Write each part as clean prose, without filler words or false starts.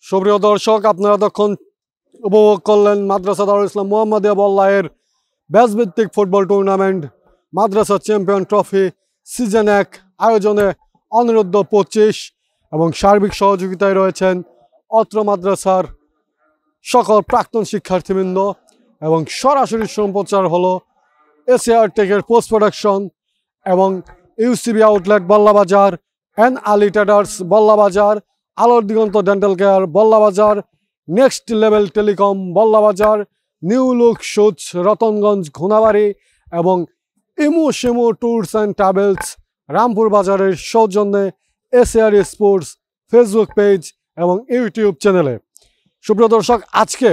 সুপ্রিয় দর্শক, আপনারা তখন উপভোগ করলেন মাদ্রাসা দারুল ইসলাম মুহাম্মাদিয়া বল্লাহের ব্যাচভিত্তিক ফুটবল টুর্নামেন্ট মাদ্রাসা চ্যাম্পিয়ন ট্রফি সিজন 1 আয়োজনে অনিরুদ্ধ 25 এবং সার্বিক সহযোগিতায় রয়েছেন অত্র মাদ্রাসার সকল প্রাক্তন শিক্ষার্থীবৃন্দ এবং সরাসরি সম্প্রচার হলো এসিআর টেকের পোস্ট প্রোডাকশন এবং UCB outlet Ballabazar, N Ali traders Ballabazar, আলোর দিগন্ত dental care Ballabazar, next level telecom Ballabazar, new look shoes Ratanganj Ghonabari এবং Imu Shimu tours and travels Rampur বাজারের সৌজন্যে এসিআর স্পোর্টস ফেসবুক পেজ এবং ইউটিউব চ্যানেলে। সুপ্রিয় দর্শক, আজকে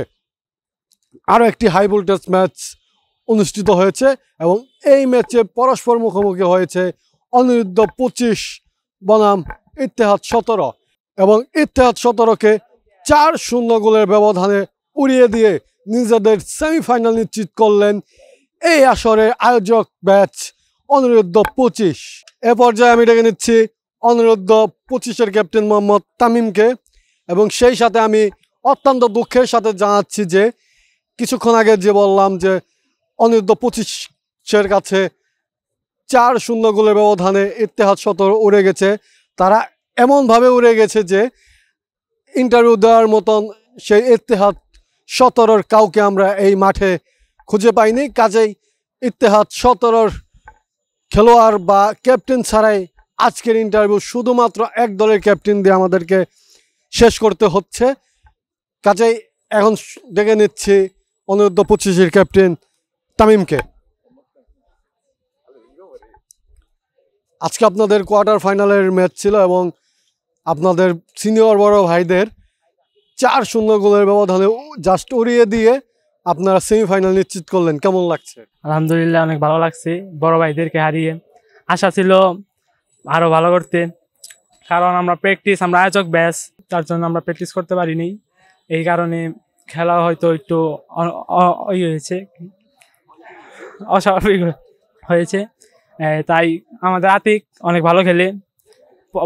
আরও একটি হাই ভোল্টেজ ম্যাচ অনুষ্ঠিত হয়েছে এবং এই ম্যাচে পরস্পর মুখোমুখি হয়েছে অনিরুদ্ধ 25 বনাম ইত্তেহাদ 17 এবং ইত্তেহাদ 17কে 4-0 গোলের ব্যবধানে উড়িয়ে দিয়ে নিজেদের সেমিফাইনাল নিশ্চিত করলেন এই আসরের আয়োজক ব্যাচ অনিরুদ্ধ 25। এ পর্যায়ে আমি ডেকে নিচ্ছি অনিরুদ্ধ 25-এর ক্যাপ্টেন মোহাম্মদ তামিমকে এবং সেই সাথে আমি অত্যন্ত দুঃখের সাথে জানাচ্ছি যে কিছুক্ষণ আগে যে বললাম যে অনিরুদ্ধ 25-এর কাছে 4-0 গোলের ব্যবধানে ইত্তেহাদ 17 উড়ে গেছে। তারা এমনভাবে উড়ে গেছে যে ইন্টারভিউ দেওয়ার মতন সেই ইত্তেহাদ 17-র কাউকে আমরা এই মাঠে খুঁজে পাইনি। কাজেই ইত্তেহাদ 17-র খেলোয়াড় বা ক্যাপ্টেন ছাড়াই আজকের ইন্টারভিউ শুধুমাত্র এক দলের ক্যাপ্টেন দিয়ে আমাদেরকে শেষ করতে হচ্ছে। কাজেই এখন ডেকে নিচ্ছি অনিরুদ্ধ 25-এর ক্যাপ্টেন তামিমকে। আজকে আপনাদের কোয়ার্টার ফাইনালের ম্যাচ ছিল এবং আপনাদের সিনিয়র বড় ভাইদের 4-0 গোলের ব্যবধানে জাস্ট উড়িয়ে দিয়ে আপনারা সেমিফাইনাল নিশ্চিত করলেন, কেমন লাগছে? আলহামদুলিল্লাহ, অনেক ভালো লাগছে। বড় ভাইদেরকে হারিয়ে আশা ছিল আরো ভালো করতে, কারণ আমরা আয়োজক ব্যাচ, তার জন্য আমরা প্র্যাকটিস করতে পারিনি। এই কারণে খেলা হয়তো একটু হয়েছে, অস্বাভাবিক হয়েছে। তাই আমাদের আতিক অনেক ভালো খেলে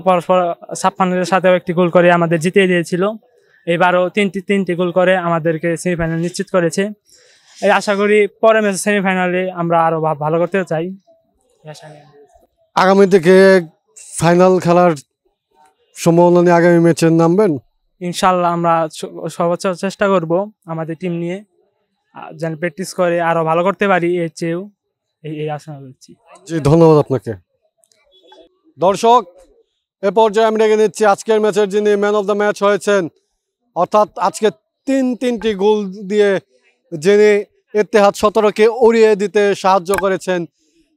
পরস্পর 56-এর সাথেও একটি গোল করে আমাদের জিতিয়ে দিয়েছিল। এবারও তিনটি গোল করে আমাদেরকে সেমিফাইনাল নিশ্চিত করেছে। এই আশা করি পরের ম্যাচ সেমিফাইনালে আমরা আরো ভালো করতে চাই। আগামী থেকে ফাইনাল খেলার সম্ভাবনা নিয়ে আগামী ম্যাচে নামবেন? ইনশাল্লাহ আমরা সর্বোচ্চ চেষ্টা করব আমাদের টিম নিয়ে, যেন প্র্যাকটিস করে আরো ভালো করতে পারি, এর চেয়েও এই আশা করছি। জি, ধন্যবাদ আপনাকে। দর্শক, এ পর্যায়ে আমি ডেকে নিচ্ছি আজকের ম্যাচের যিনি ম্যান অফ দ্য ম্যাচ হয়েছেন, অর্থাৎ আজকে তিনটি গোল দিয়ে যিনি ইত্তেহাদ 17কে উড়িয়ে দিতে সাহায্য করেছেন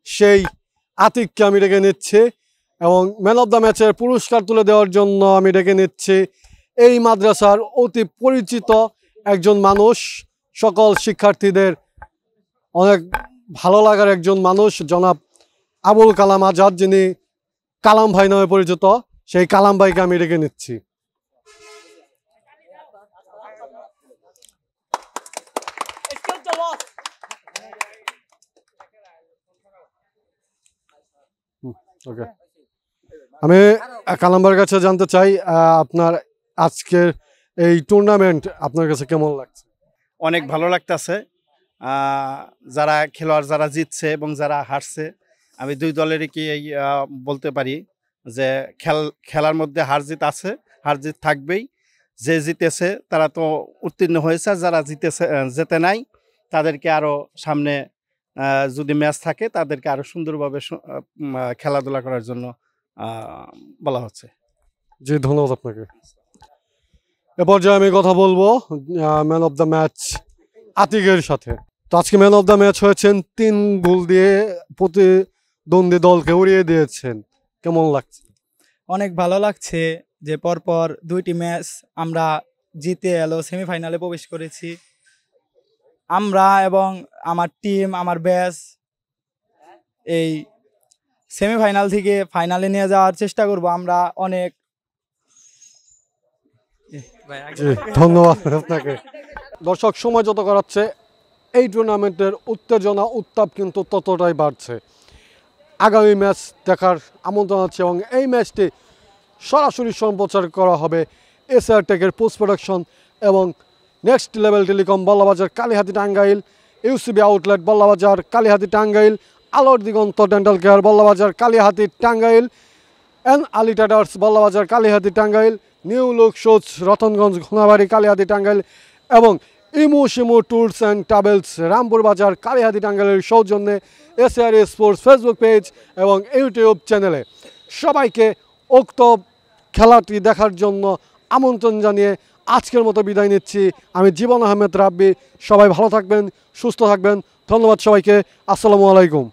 সেই আতিককে আমি ডেকে নিচ্ছি এবং ম্যান অফ দ্য ম্যাচের পুরস্কার তুলে দেওয়ার জন্য আমি ডেকে নিচ্ছি এই মাদ্রাসার অতি পরিচিত একজন মানুষ, সকল শিক্ষার্থীদের অনেক ভালো লাগার একজন মানুষ, জনাব আবুল কালাম আজাদ, যিনি কালাম ভাই নামে পরিচিত। সেই কালাম ভাইকে আমি ডেকে নিচ্ছি। ওকে, আমি কালাম ভাইয়ের কাছে জানতে চাই আপনার আজকের এই টুর্নামেন্ট আপনার কাছে কেমন লাগছে? অনেক ভালো লাগতেছে। যারা খেলোয়াড় যারা জিতছে এবং যারা হারছে, আমি দুই দলেরই কি বলতে পারি যে খেলার মধ্যে হার জিত আছে, হার জিত থাকবেই। যে জিতেছে তারা তো উত্তীর্ণ হয়েছে, আর যারা জেতে নাই তাদেরকে আরও সামনে যদি ম্যাচ থাকে তাদেরকে আরও সুন্দরভাবে খেলাধুলা করার জন্য বলা হচ্ছে। জি, ধন্যবাদ আপনাকে। এ পর্যায়ে আমি কথা বলবো ম্যান অফ দ্য ম্যাচ আতিকের সাথে। তো আজকে ম্যান অফ দ্য ম্যাচ হয়েছেন, 3 গোল দিয়ে প্রতিদ্বন্দ্বী দলকে উড়িয়ে দিয়েছেন, কেমন লাগছে? অনেক ভালো লাগছে যে পরপর 2টি ম্যাচ আমরা জিতে সেমিফাইনালে প্রবেশ করেছি। আমরা এবং আমার টিম, আমার ব্যাচ এই সেমিফাইনাল থেকে ফাইনালে নিয়ে যাওয়ার চেষ্টা করব। আমরা অনেক ধন্যবাদ আপনাকে। দর্শক, সময় যত করাচ্ছে এই টুর্নামেন্টের উত্তেজনা উত্তাপ কিন্তু ততটাই বাড়ছে। আগামী ম্যাচ দেখার আমন্ত্রণ আছে এবং এই ম্যাচটি সরাসরি সম্প্রচার করা হবে এসআর টেকের পোস্ট প্রোডাকশন এবং next level telecom Ballabazar Kalihati Tangail, UCB outlet Ballabazar Kalihati Tangail, আলোর দিগন্ত dental care Ballabazar Kalihati Tangail, N Ali traders Ballabazar Kalihati Tangail, new look shoes Ratanganj Ghonabari Kalihati Tangail এবং Imu Shimu tours and travels Rampur Bazar Kalihati টাঙ্গাইলের সৌজন্যে এসআর স্পোর্টস ফেসবুক পেজ এবং ইউটিউব চ্যানেলে সবাইকে উক্ত খেলাটি দেখার জন্য আমন্ত্রণ জানিয়ে আজকের মতো বিদায় নিচ্ছি। আমি জীবন আহমেদ রাব্বি। সবাই ভালো থাকবেন, সুস্থ থাকবেন। ধন্যবাদ সবাইকে। আসসালামু আলাইকুম।